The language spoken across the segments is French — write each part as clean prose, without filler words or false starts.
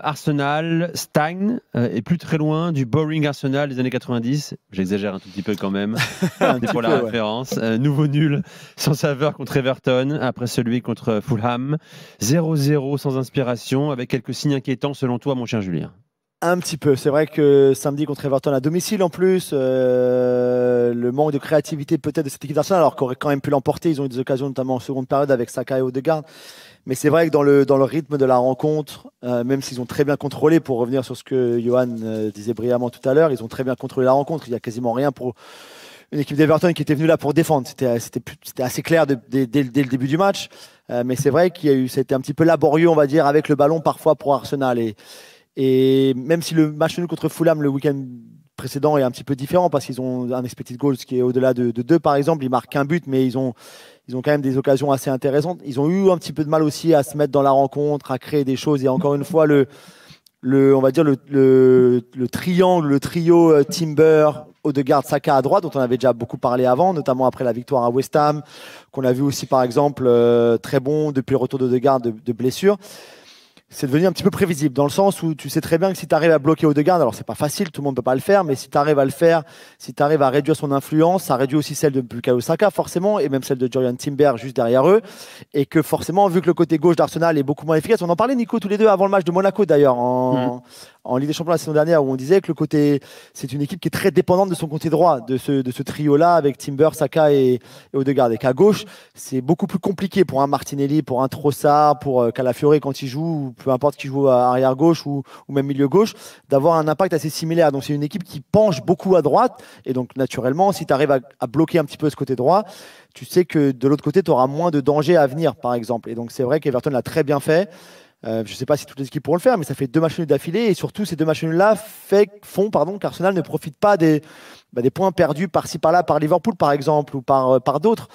Arsenal stagne et plus très loin du boring Arsenal des années 90. J'exagère un tout petit peu quand même. C'est pour la référence. Nouveau nul sans saveur contre Everton après celui contre Fulham. 0-0 sans inspiration avec quelques signes inquiétants selon toi, mon cher Julien. Un petit peu. C'est vrai que samedi contre Everton à domicile en plus, le manque de créativité peut-être de cette équipe d'Arsenal, alors qu'on aurait quand même pu l'emporter. Ils ont eu des occasions notamment en seconde période avec Saka et Odegaard. Mais c'est vrai que dans le rythme de la rencontre, même s'ils ont très bien contrôlé, pour revenir sur ce que Johan disait brillamment tout à l'heure, ils ont très bien contrôlé la rencontre. Il n'y a quasiment rien pour une équipe d'Everton qui était venue là pour défendre. C'était assez clair dès le début du match. Mais c'est vrai c'était un petit peu laborieux, on va dire, avec le ballon parfois pour Arsenal. Et même si le match nul contre Fulham le week-end précédent est un petit peu différent parce qu'ils ont un expected goals qui est au-delà de 2 par exemple, ils marquent un but mais ils ont quand même des occasions assez intéressantes. Ils ont eu un petit peu de mal aussi à se mettre dans la rencontre, à créer des choses. Et encore une fois, on va dire le triangle, le trio Timber, Odegaard, Saka à droite, dont on avait déjà beaucoup parlé avant, notamment après la victoire à West Ham, qu'on a vu aussi par exemple très bon depuis le retour d'Odegaard de blessure. C'est devenu un petit peu prévisible dans le sens où tu sais très bien que si tu arrives à bloquer Odegaard, alors c'est pas facile, tout le monde peut pas le faire, mais si tu arrives à le faire, si tu arrives à réduire son influence, ça réduit aussi celle de Bukayo Saka forcément, et même celle de Jurriën Timber juste derrière eux, et que forcément, vu que le côté gauche d'Arsenal est beaucoup moins efficace, on en parlait Nico tous les deux avant le match de Monaco d'ailleurs, en Ligue des Champions la saison dernière, où on disait que c'est une équipe qui est très dépendante de son côté droit, de ce trio-là avec Timber, Saka et Odegaard, et qu'à gauche, c'est beaucoup plus compliqué pour un Martinelli, pour un Trossard, pour Calafiore quand il joue, ou peu importe qui joue à arrière gauche ou même milieu gauche, d'avoir un impact assez similaire. Donc c'est une équipe qui penche beaucoup à droite, et donc naturellement, si tu arrives à bloquer un petit peu ce côté droit, tu sais que de l'autre côté, tu auras moins de danger à venir, par exemple. Et donc c'est vrai qu'Everton l'a très bien fait. Je ne sais pas si toutes les équipes pourront le faire, mais ça fait 2 matchs nuls d'affilée, et surtout ces 2 matchs nuls-là font qu'Arsenal ne profite pas des points perdus par-ci par-là par Liverpool par exemple ou par d'autres.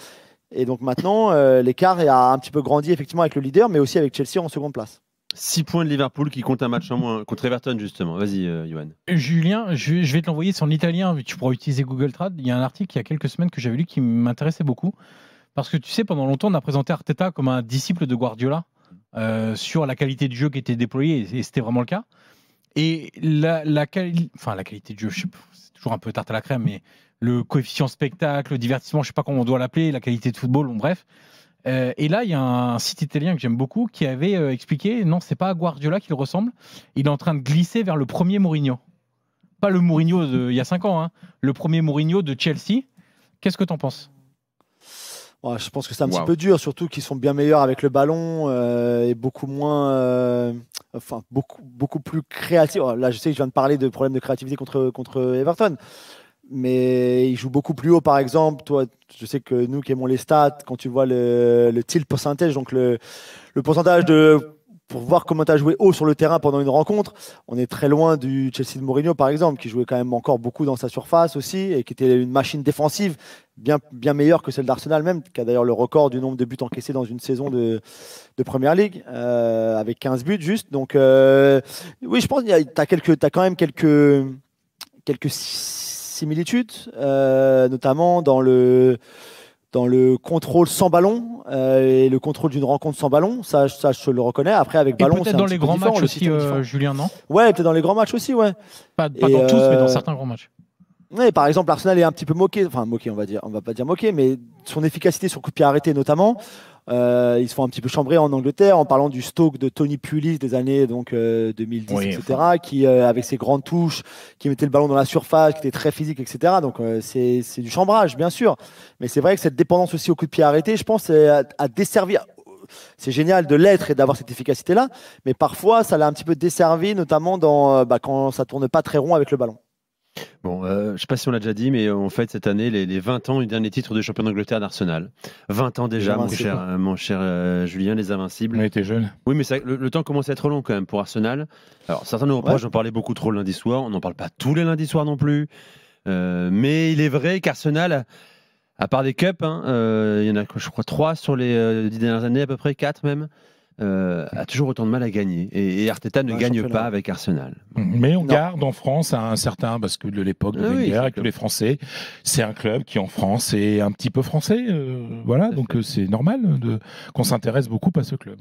Et donc maintenant, l'écart a un petit peu grandi effectivement avec le leader, mais aussi avec Chelsea en seconde place. 6 points de Liverpool qui compte un match en moins contre Everton justement. Vas-y, Johan. Julien, je vais te l'envoyer sur l'italien. Tu pourras utiliser Google Trad. Il y a un article il y a quelques semaines que j'avais lu qui m'intéressait beaucoup. Parce que tu sais, pendant longtemps, on a présenté Arteta comme un disciple de Guardiola sur la qualité du jeu qui était déployée. Et c'était vraiment le cas. Et la qualité du jeu, je sais pas, c'est toujours un peu tarte à la crème, mais le coefficient spectacle, le divertissement, je ne sais pas comment on doit l'appeler, la qualité de football, bon, bref. Et là, il y a un site italien que j'aime beaucoup qui avait expliqué, non, c'est pas à Guardiola qu'il ressemble, il est en train de glisser vers le premier Mourinho. Pas le Mourinho d'il y a 5 ans, hein, le premier Mourinho de Chelsea. Qu'est-ce que tu en penses ? Ouais, je pense que c'est un petit peu dur, surtout qu'ils sont bien meilleurs avec le ballon et beaucoup moins, beaucoup plus créatifs. Là, je sais que je viens de parler de problèmes de créativité contre Everton, mais ils jouent beaucoup plus haut, par exemple. Toi, je sais que nous qui aimons les stats, quand tu vois le tilt percentage, donc le pourcentage pour voir comment tu as joué haut sur le terrain pendant une rencontre, on est très loin du Chelsea de Mourinho, par exemple, qui jouait quand même encore beaucoup dans sa surface aussi et qui était une machine défensive bien meilleure que celle d'Arsenal même, qui a d'ailleurs le record du nombre de buts encaissés dans une saison de Première Ligue, avec 15 buts juste. Donc, oui, je pense que tu as quand même quelques similitudes, notamment dans le contrôle sans ballon et le contrôle d'une rencontre sans ballon, ça je le reconnais. Après avec ballon, peut-être dans les grands matchs aussi, Julien, non ? Ouais, peut-être dans les grands matchs aussi, ouais. Pas dans tous, mais dans certains grands matchs. Ouais, par exemple, Arsenal est un petit peu moqué, on va pas dire moqué, mais son efficacité sur coup de pied arrêté notamment. Ils se font un petit peu chambrer en Angleterre en parlant du Stoke de Tony Pulis des années 2010, oui, etc. Qui avec ses grandes touches, qui mettait le ballon dans la surface, qui était très physique, etc. Donc c'est du chambrage, bien sûr. Mais c'est vrai que cette dépendance aussi au coup de pied arrêté, je pense, a desservi. C'est génial de l'être et d'avoir cette efficacité-là, mais parfois ça l'a un petit peu desservi, notamment quand ça tourne pas très rond avec le ballon. Bon, je ne sais pas si on l'a déjà dit, mais on fête cette année les 20 ans du dernier titre de champion d'Angleterre d'Arsenal. 20 ans déjà, mon cher Julien, les Invincibles. On était jeunes. Oui, mais le temps commence à être long quand même pour Arsenal. Alors, certains nous reprochent d'en parler beaucoup trop le lundi soir. On n'en parle pas tous les lundis soirs non plus. Mais il est vrai qu'Arsenal, à part des cups, il y en a, je crois, 3 sur les 10 dernières années, à peu près 4 même. A toujours autant de mal à gagner et Arteta ne gagne pas avec Arsenal. Mais on garde en France un certain, parce que de l'époque de Wenger avec tous les Français, c'est un club qui en France est un petit peu français, voilà, donc c'est normal qu'on s'intéresse beaucoup à ce club.